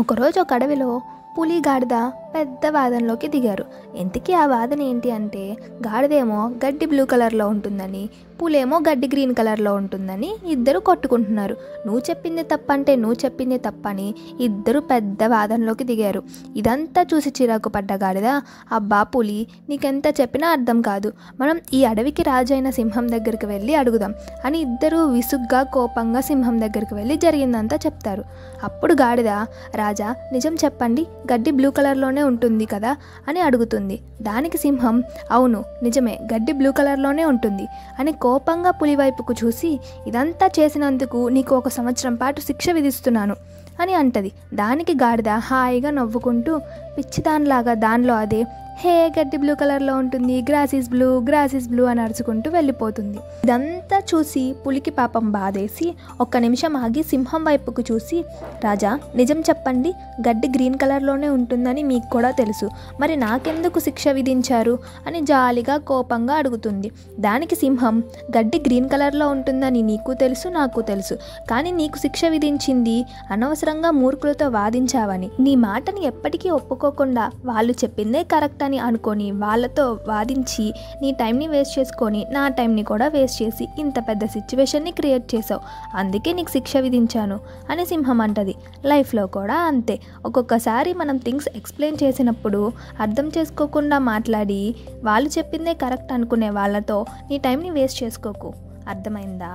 ఒకరోజు ఒక అడవిలో పులి గాడిద పెద్ద వాదనలోకి దిగారు. ఇంతకీ ఆ వాదన ఏంటి అంటే, గాడిదేమో గడ్డి బ్లూ కలర్లో ఉంటుందని, పులేమో గడ్డి గ్రీన్ కలర్లో ఉంటుందని ఇద్దరు కొట్టుకుంటున్నారు. నువ్వు చెప్పింది తప్పంటే నువ్వు చెప్పింది తప్పని ఇద్దరు పెద్ద వాదనలోకి దిగారు. ఇదంతా చూసి చిరాకు పడ్డ గాడిద, అబ్బా పులి, నీకెంత చెప్పినా అర్థం కాదు, మనం ఈ అడవికి రాజైన సింహం దగ్గరికి వెళ్ళి అడుగుదాం అని ఇద్దరు విసుగ్గా కోపంగా సింహం దగ్గరికి వెళ్ళి జరిగిందంతా చెప్తారు. అప్పుడు గాడిద, రాజా నిజం చెప్పండి, గడ్డి బ్లూ కలర్లోనే ఉంటుంది కదా అని అడుగుతుంది. దానికి సింహం, అవును నిజమే, గడ్డి బ్లూ కలర్లోనే ఉంటుంది అని కోపంగా పులి వైపుకు చూసి, ఇదంతా చేసినందుకు నీకు 1 సంవత్సరం పాటు శిక్ష విధిస్తున్నాను అని అంటది. దానికి గాడిద హాయిగా నవ్వుకుంటూ పిచ్చిదానిలాగా దానిలో అదే, హే గడ్డి బ్లూ కలర్లో ఉంటుంది, గ్రాస్ ఈజ్ బ్లూ అని అరుచుకుంటూ వెళ్ళిపోతుంది. ఇదంతా చూసి పులికి పాపం బాధేసి 1 నిమిషం ఆగి సింహం వైపుకు చూసి, రాజా నిజం చెప్పండి, గడ్డి గ్రీన్ కలర్లోనే ఉంటుందని మీకు కూడా తెలుసు, మరి నాకెందుకు శిక్ష విధించారు అని జాలిగా కోపంగా అడుగుతుంది. దానికి సింహం, గడ్డి గ్రీన్ కలర్లో ఉంటుందని నీకు తెలుసు, నాకు తెలుసు, కానీ నీకు శిక్ష విధించింది అనవసరంగా మూర్ఖులతో వాదించావని, నీ మాటని ఎప్పటికీ ఒప్పుకోకుండా వాళ్ళు చెప్పిందే కరెక్ట్ అని అనుకొని వాళ్ళతో వాదించి నీ టైంని వేస్ట్ చేసుకొని నా టైంని కూడా వేస్ట్ చేసి ఇంత పెద్ద సిచ్యువేషన్ని క్రియేట్ చేసావు, అందుకే నీకు శిక్ష విధించాను అని సింహం అంటది. లైఫ్లో కూడా అంతే, ఒక్కొక్కసారి మనం థింగ్స్ ఎక్స్ప్లెయిన్ చేసినప్పుడు అర్థం చేసుకోకుండా మాట్లాడి వాళ్ళు చెప్పిందే కరెక్ట్ అనుకునే వాళ్ళతో నీ టైంని వేస్ట్ చేసుకోకు. అర్థమైందా?